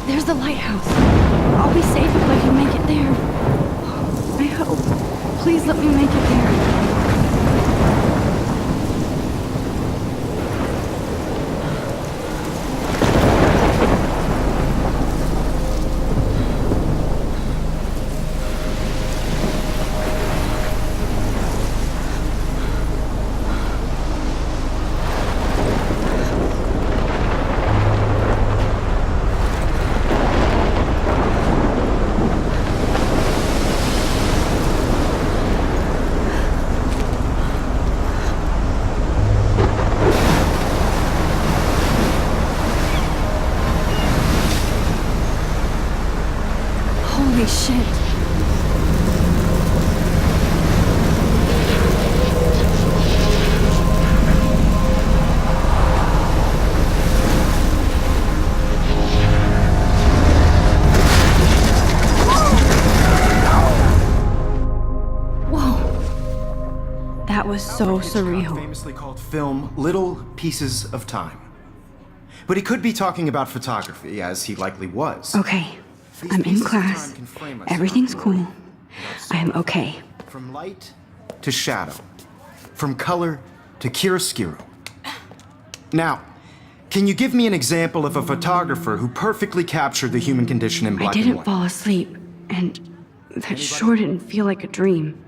There's the lighthouse. I'll be safe if I can make it there. I hope. Please let me make it there. Holy shit. Whoa. That was so surreal. Famously called film Little Pieces of Time. But he could be talking about photography, as he likely was. Okay. I'm in class. Everything's cool. I am okay. From light to shadow. From color to chiaroscuro. Now, can you give me an example of a photographer who perfectly captured the human condition in black and I didn't white? fall asleep, and that sure didn't feel like a dream.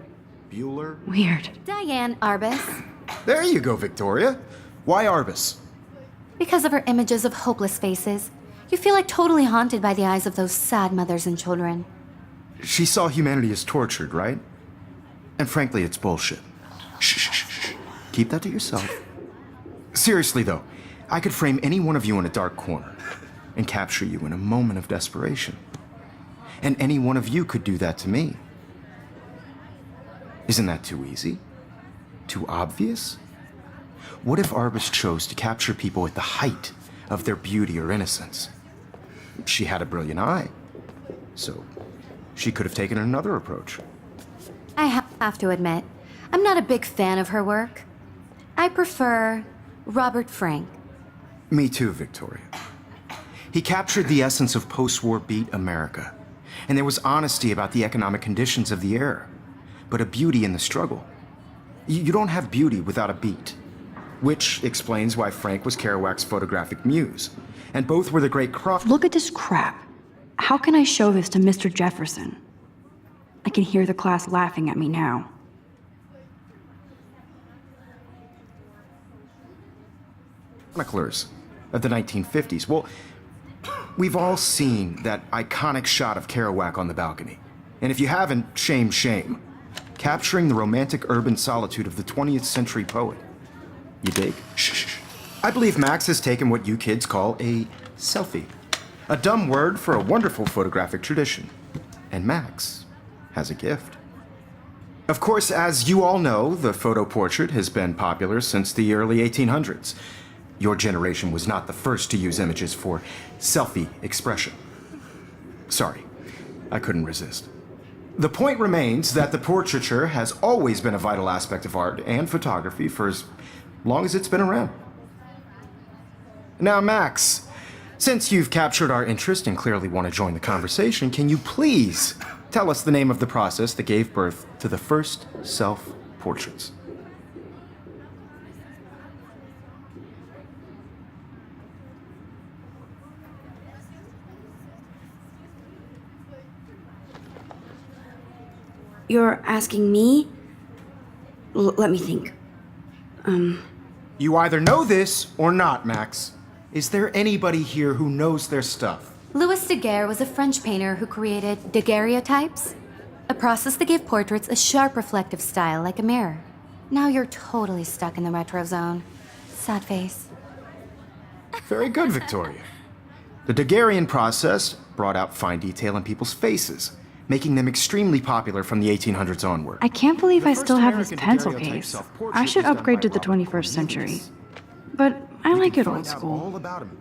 Bueller? Weird. Diane Arbus. There you go, Victoria. Why Arbus? Because of her images of hopeless faces, you feel like totally haunted by the eyes of those sad mothers and children. She saw humanity as tortured, right? And frankly, it's bullshit. Shh, shh, shh, shh. Keep that to yourself. Seriously, though, I could frame any one of you in a dark corner and capture you in a moment of desperation. And any one of you could do that to me. Isn't that too easy? Too obvious? What if Arbus chose to capture people at the height of their beauty or innocence? She had a brilliant eye, so she could have taken another approach. I have to admit, I'm not a big fan of her work. I prefer Robert Frank. Me too, Victoria. He captured the essence of post-war beat America, and there was honesty about the economic conditions of the era, but a beauty in the struggle. You don't have beauty without a beat. which explains why Frank was Kerouac's photographic muse. And both were the great Look at this crap. How can I show this to Mr. Jefferson? I can hear the class laughing at me now. chroniclers of the 1950s. Well, we've all seen that iconic shot of Kerouac on the balcony. And if you haven't, shame, shame. Capturing the romantic urban solitude of the 20th century poet. You dig? Shh. I believe Max has taken what you kids call a selfie. A dumb word for a wonderful photographic tradition. And Max has a gift. Of course, as you all know, the photo portrait has been popular since the early 1800s. Your generation was not the first to use images for selfie expression. Sorry, I couldn't resist. The point remains that the portraiture has always been a vital aspect of art and photography for as long as it's been around. Now, Max, since you've captured our interest and clearly want to join the conversation, can you please tell us the name of the process that gave birth to the first self-portraits? You're asking me? Let me think. You either know this or not, Max. Is there anybody here who knows their stuff? Louis Daguerre was a French painter who created daguerreotypes, a process that gave portraits a sharp reflective style like a mirror. Now you're totally stuck in the retro zone. Sad face. Very good, Victoria. The Daguerrean process brought out fine detail in people's faces, making them extremely popular from the 1800s onward. I can't believe I The still first have this American pencil daguerreotype case. self-portrait I should was done upgrade by to the Robert 21st century. Cornelius. But I like You it can old find out school. all about him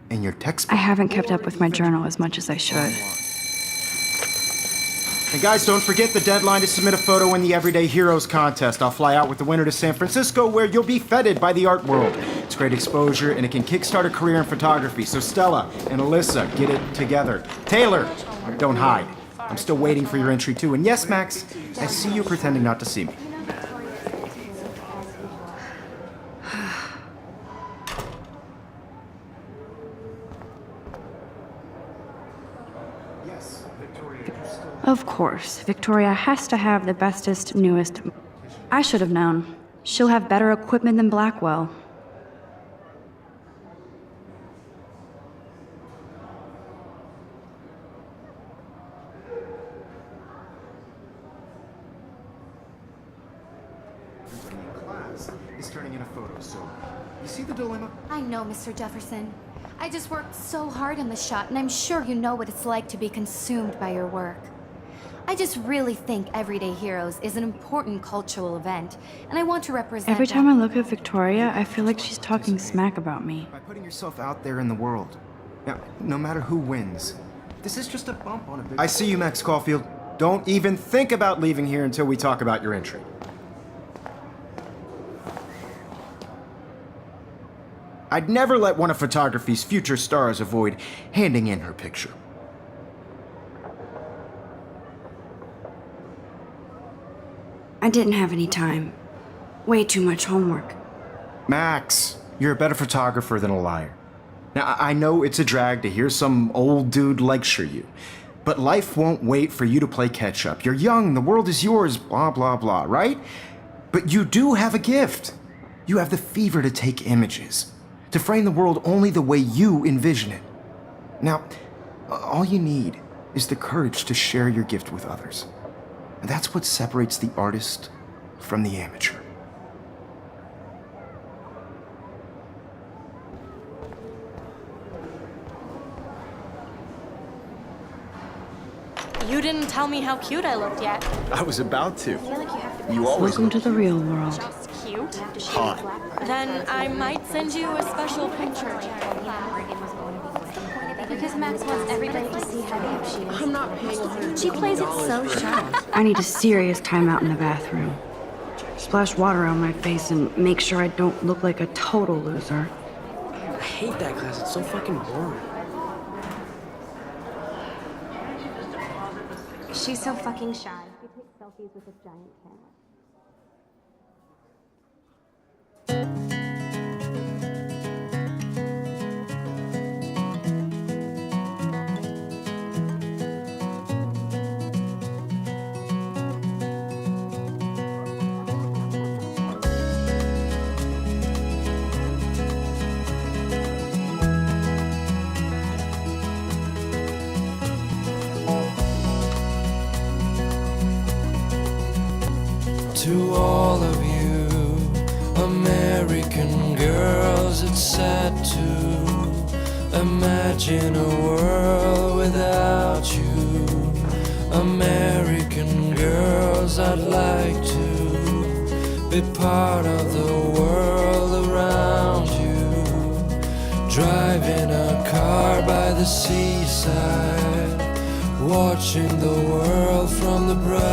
in your textbook. I haven't kept up with my journal as much as I should. And guys, don't forget the deadline to submit a photo in the Everyday Heroes contest. I'll fly out with the winner to San Francisco, where you'll be feted by the art world. It's great exposure, and it can kickstart a career in photography. So Stella and Alyssa, get it together. Taylor, don't hide. I'm still waiting for your entry too. And yes, Max, I see you pretending not to see me. Of course, Victoria has to have the bestest, newest. I should have known. She'll have better equipment than Blackwell. Is turning in a photo, so you see the dilemma? I know, Mr. Jefferson. I just worked so hard on the shot, and I'm sure you know what it's like to be consumed by your work. I just really think Everyday Heroes is an important cultural event, and I want to represent Every that. time I look at Victoria, I feel like she's talking smack about me. By putting yourself out there in the world. Now, no matter who wins, this is just a bump on a big... I see you, Max Caulfield. Don't even think about leaving here until we talk about your entry. I'd never let one of photography's future stars avoid handing in her picture. I didn't have any time. Way too much homework. Max, you're a better photographer than a liar. Now, I know it's a drag to hear some old dude lecture you, but life won't wait for you to play catch-up. You're young, the world is yours, blah, blah, blah, right? But you do have a gift. You have the fever to take images, to frame the world only the way you envision it. Now, all you need is the courage to share your gift with others. And that's what separates the artist from the amateur. You didn't tell me how cute I looked yet. I was about to. I feel like you have to You always Welcome to the real world. just cute. hot. Then I might send you a special picture. Because Max wants everybody to see how deep she is. I'm not paying $100. She plays it so sharp. I need a serious timeout in the bathroom. Splash water on my face and make sure I don't look like a total loser. I hate that class. It's so fucking boring. She's so fucking shy. She takes selfies with a giant camera. To all of you American girls, it's sad to imagine a world without you. American girls, I'd like to be part of the world around you. Driving a car by the seaside, watching the world from the bright